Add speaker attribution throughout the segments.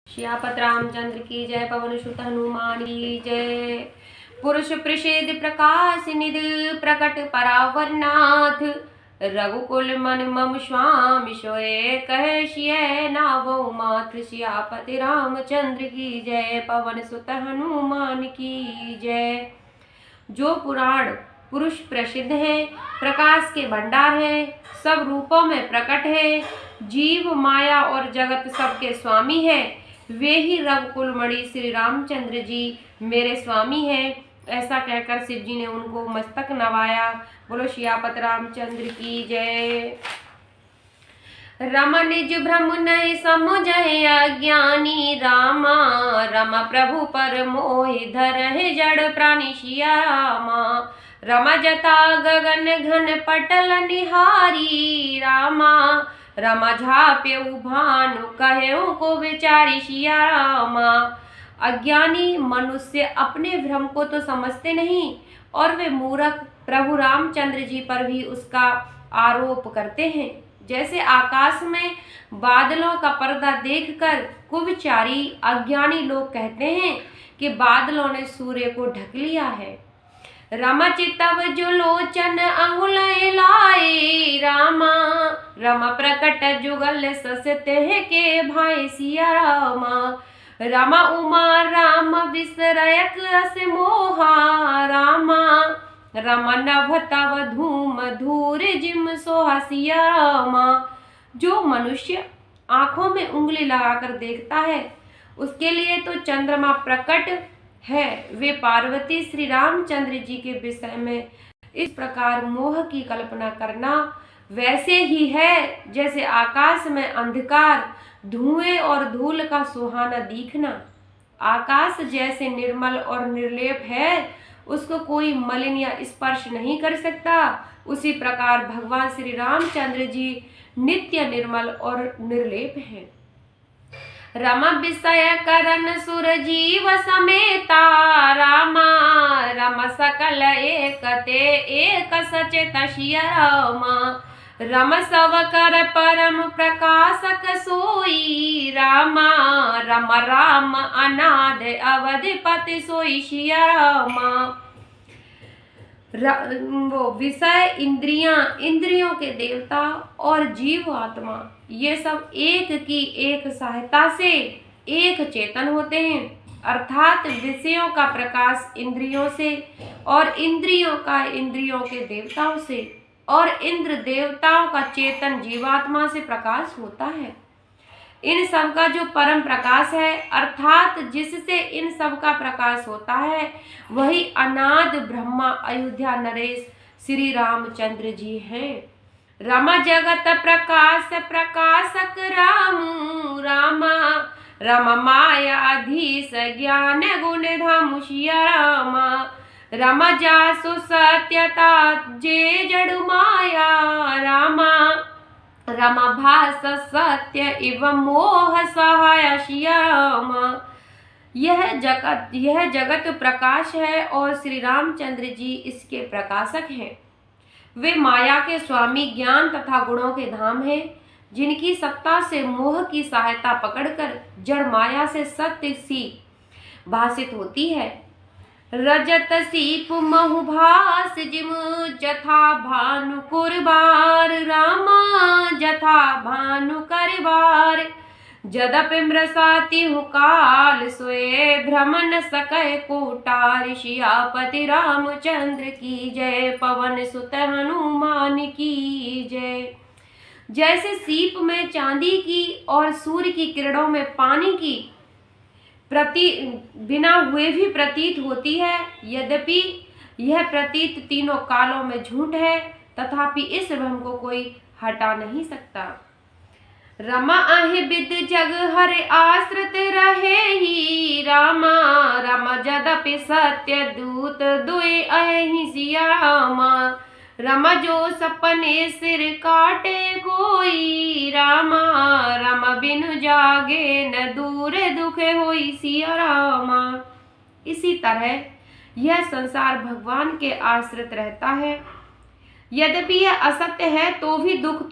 Speaker 1: श्यापत रामचंद्र की जय। पवन सुत हनुमान की जय। पुरुष प्रसिद्ध प्रकाश निधि प्रकट परावरनाथ। रघुकुल मन मम स्वामी सोए कहे सिय नावो माथ। श्यापति रामचंद्र की जय। पवन सुत हनुमान की जय। जो पुराण पुरुष प्रसिद्ध है, प्रकाश के भंडार है, सब रूपों में प्रकट है, जीव माया और जगत सबके स्वामी है, वे ही रघुकुल मणि श्री रामचंद्र जी मेरे स्वामी हैं। ऐसा कहकर शिव जी ने उनको मस्तक नवाया। बोलो सियापत रामचंद्र की जय। रम निज भ्रम नहीं समझे अज्ञानी रामा। रम प्रभु पर मोहि धरहि जड़ प्राणी सिया रामा। रमा जता गगन घन पटल निहारी रामा। रमा झाप्यऊ भानु कहेऊ को विचारी सिया रामा। अज्ञानी मनुष्य अपने भ्रम को तो समझते नहीं और वे मूर्ख प्रभु रामचंद्र जी पर भी उसका आरोप करते हैं। जैसे आकाश में बादलों का पर्दा देखकर कुविचारी अज्ञानी लोग कहते हैं कि बादलों ने सूर्य को ढक लिया है। रमा चितव जो लोचन अंगुल लाए रामा। रमा प्रकट जुगल ससते हैं के भाई सिया रामा। रमा उमा राम विसरयक अस मोहा रामा। रमा नभ तव धूम धूर जिम सोहा सिया रामा। जो मनुष्य आंखों में उंगली लगाकर देखता है उसके लिए तो चंद्रमा प्रकट है। वे पार्वती श्री रामचंद्र जी के विषय में इस प्रकार मोह की कल्पना करना वैसे ही है जैसे आकाश में अंधकार, धुएं और धूल का सुहाना दिखना। आकाश जैसे निर्मल और निर्लेप है, उसको कोई मलिन या स्पर्श नहीं कर सकता, उसी प्रकार भगवान श्री रामचंद्र जी नित्य निर्मल और निर्लेप हैं। रमा विषय करन सुर जीव समेता रामा। रमा सकल एकते एक सचेत सिया रामा। रम सब कर परम प्रकाशक सोई रामा। रम राम अनाद अवधिपति सोई सिया रामा। वो विषय इंद्रियों के देवता और जीव आत्मा ये सब एक की एक सहायता से एक चेतन होते हैं। अर्थात विषयों का प्रकाश इंद्रियों से और इंद्रियों का इंद्रियों के देवताओं से और इंद्र देवताओं का चेतन जीवात्मा से प्रकाश होता है। इन सब का जो परम प्रकाश है अर्थात जिससे इन सब का प्रकाश होता है वही अनाद ब्रह्मा अयोध्या नरेश श्री रामचंद्र जी हैं। रमा जगत प्रकाश प्रकाशक रामू रामा। रमा मायाधीश ज्ञान गुण धामु सिया रामा। रमा जासु सत्यता जे जड़ माया रामा। रमा भास सत्य एवं मोह सहाय सिया रामा। यह जगत प्रकाश है और श्री रामचंद्र जी इसके प्रकाशक हैं। वे माया के स्वामी, ज्ञान तथा गुणों के धाम हैं, जिनकी सत्ता से मोह की सहायता पकड़कर जड़ माया से सत्य सी भाषित होती है। रजत सीप महुभास जिम जथा भानु कुरबार रामा। जथा भानु करबार जदपि मृषाति काल सोए भ्रमण सकै कोटार। सियापति रामचंद्र की जय। पवन सुत हनुमान की जय। जैसे सीप में चांदी की और सूर्य की किरणों में पानी की बिना हुए भी प्रतीत होती है, यद्यपि यह प्रतीत तीनों कालों में झूठ है, तथापि इस भ्रम को कोई हटा नहीं सकता। रमा अहि विद जग हर आश्रित रहे ही रामा। रमा जदपि सत्य दूत दुई अहि सिया रामा। रमा जो सपने सिर काटे कोई रामा। रमा बिनु जागे न दूर दुख होई सिया रामा। इसी तरह यह संसार भगवान के आश्रित रहता है। यद्यपि यह असत्य है तो भी दुख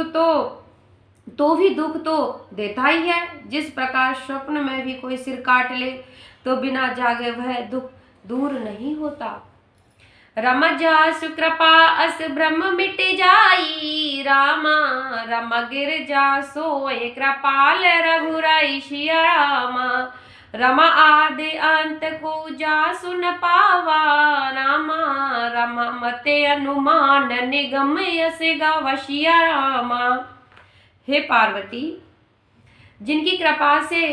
Speaker 1: तो तो भी दुख तो देता ही है। जिस प्रकार स्वप्न में भी कोई सिर काट ले तो बिना जागे वह दुख दूर नहीं होता। रम जासु कृपा अस ब्रह्म मिट जाई, रामा रम गिर जा सोए कृपाल रघुराई सिया रामा। रमा आदि अंत को जा सुन पावा, रामा रमा मते अनुमान निगम यस गावा सिया रामा। हे पार्वती, जिनकी कृपा से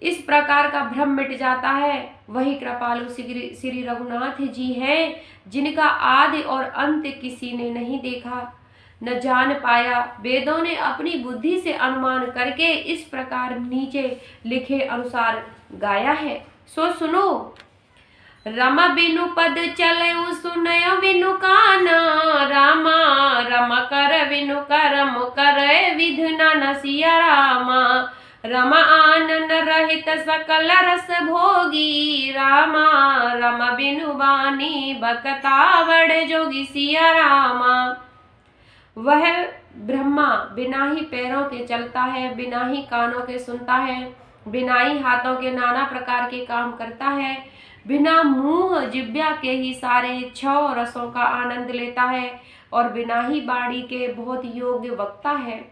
Speaker 1: इस प्रकार का भ्रम मिट जाता है वही कृपालु श्री रघुनाथ जी हैं, जिनका आदि और अंत किसी ने नहीं देखा न जान पाया। वेदों ने अपनी बुद्धि से अनुमान करके इस प्रकार नीचे लिखे अनुसार गाया है, सो सुनो। रम बिनु पद चलऊ सुनय बिनु काना, रामा रम कर बिनु करम करे विधु न सिया रामा। रमा आनंद रहित सकल रस भोगी, रामा रम बिनु बानी बकतावड़ जोगी सिया रामा। वह ब्रह्मा बिना ही पैरों के चलता है, बिना ही कानों के सुनता है, बिना ही हाथों के नाना प्रकार के काम करता है, बिना मुंह जिब्या के ही सारे 6 रसों का आनंद लेता है और बिना ही बाणी के बहुत योग्य वक्ता है।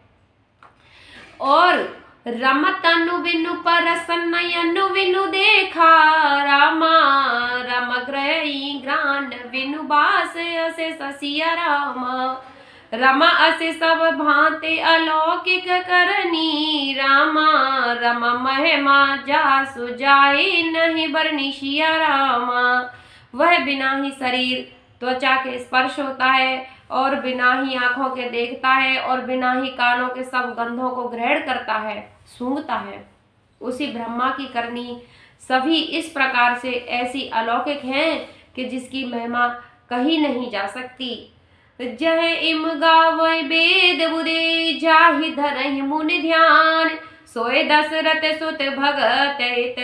Speaker 1: और रम तनु बिनु परसन नयनु बिनु देखा, रामा रम ग्रही ग्रान बिनु बास असे ससिया रामा। रमा असे सब भांति अलौकिक करनी, रामा रम महिमा जासु जाई नहीं बरनी सिया रामा। वह बिना ही शरीर त्वचा के स्पर्श होता है और बिना ही आंखों के देखता है और बिना ही कानों के सब गंधों को ग्रहण करता है, सूंघता है। उसी ब्रह्मा की करनी सभी इस प्रकार से ऐसी अलौकिक हैं कि जिसकी महिमा कही नहीं जा सकती। जय इम गावै वेद बुदे जाहि धरहि मुनि ध्यान, सोए दशरथ सुत भगत हित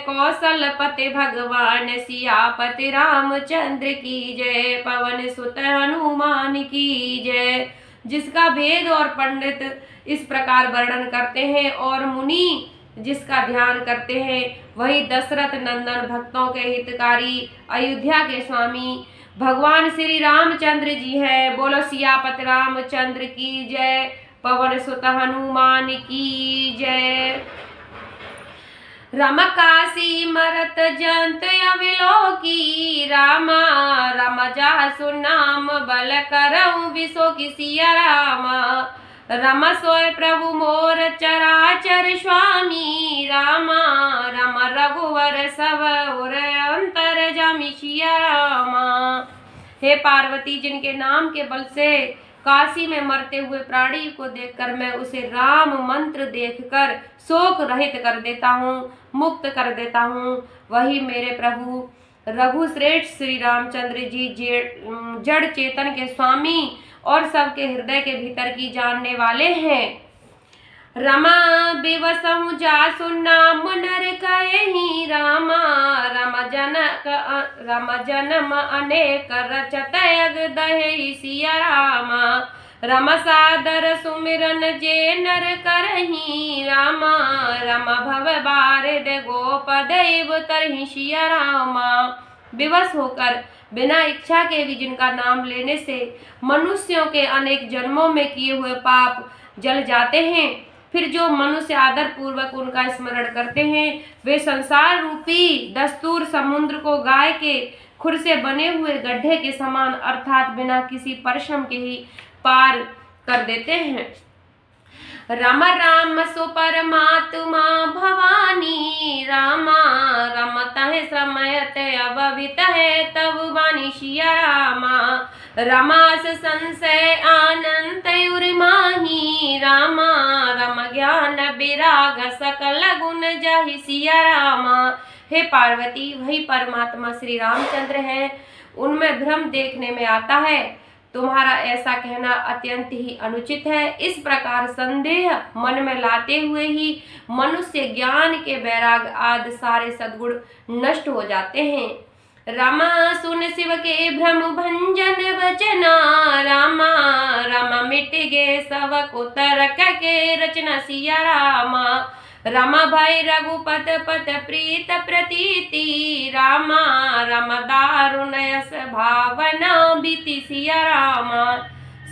Speaker 1: कौशलपति भगवान सियापति रामचंद्र की जय, पवन सुत हनुमान की जय। जिसका वेद और पंडित इस प्रकार वर्णन करते हैं और मुनि जिसका ध्यान करते हैं, वही दशरथ नंदन भक्तों के हितकारी अयोध्या के स्वामी भगवान श्री रामचंद्र जी है। बोलो सियापति रामचंद्र की जय, पवन सुत हनुमान की जय। रम काशी मरत जंत अविलोकी, रामा रम जासु नाम बल करऊं विसो की सिया रामा। रम सोय प्रभु मोर चराचर स्वामी, रामा रम रघुवर सब उर अंतर जामी सिया रामा। हे पार्वती, जिनके नाम के बल से काशी में मरते हुए प्राणी को देखकर मैं उसे राम मंत्र देखकर शोक रहित कर देता हूँ, मुक्त कर देता हूँ, वही मेरे प्रभु रघुश्रेष्ठ श्री रामचंद्र जी जड़ चेतन के स्वामी और सबके हृदय के भीतर की जानने वाले हैं। रमा बिवसहु जासु नाम नर कहि, रामा रम जनम अनेक रचत अग दहि सिया रामा। रम सादर सुमिरन जे नर करहि, रामा रम भव बारिद गोपदैव तरहि सिया रामा। विवश होकर बिना इच्छा के भी जिनका नाम लेने से मनुष्यों के अनेक जन्मों में किए हुए पाप जल जाते हैं, फिर जो मनुष्य आदर पूर्वक उनका स्मरण करते हैं वे संसार रूपी दस्तूर समुद्र को गाय के खुर से बने हुए गड्ढे के समान अर्थात बिना किसी परिश्रम के ही पार कर देते हैं। रम राम सो परमात्मा भवानी, रामा रमतः श्रमयत अभवित है तब वाणी सिया रामा। रमास संशय आनंद उर्माही, रामा रम ज्ञान विराग सकल गुण जाहि सिया रामा। हे पार्वती, वही परमात्मा श्री रामचंद्र हैं, उनमें भ्रम देखने में आता है। तुम्हारा ऐसा कहना अत्यंत ही अनुचित है। इस प्रकार संदेह मन में लाते हुए ही मनुष्य ज्ञान के वैराग आदि सारे सद्गुण नष्ट हो जाते हैं। रामा सुन शिव के भ्रम भंजन बचना, रामा रामा मिट गे सब को तरक के रचना सिया रामा। रामा भाई रघुपत पत प्रीत प्रतीति, रामा रामा दारुण यस भावना बीती सिया रामा।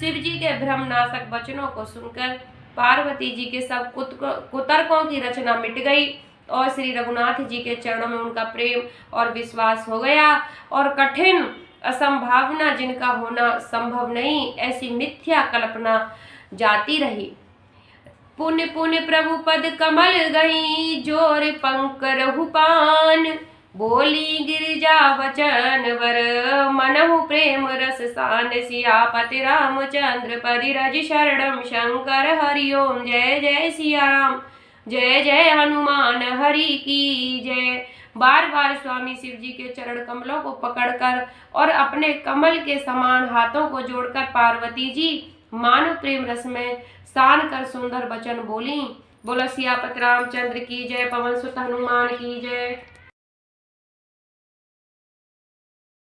Speaker 1: शिव जी के भ्रमनाशक वचनों को सुनकर पार्वती जी के सब कुतर्कों की रचना मिट गई और श्री रघुनाथ जी के चरणों में उनका प्रेम और विश्वास हो गया और कठिन असंभावना जिनका होना संभव नहीं ऐसी मिथ्या कल्पना जाती रही। पुण्य पुण्य प्रभु पद कमल गई, जोर पंक रहुपान, बोली गिरिजा वचन वर, मनहु प्रेम रस सान, सियापति रामचंद्र परिरज शरणम शंकर हरिओम। जय जय सिया राम, जय जय हनुमान हरि की जय। बार बार स्वामी शिव जी के चरण कमलों को पकड़कर और अपने कमल के समान हाथों को जोड़कर पार्वती जी मानव प्रेम रस में सान कर सुंदर वचन बोली। बोलो सियापत रामचंद्र की जय, पवन सुत हनुमान की जय।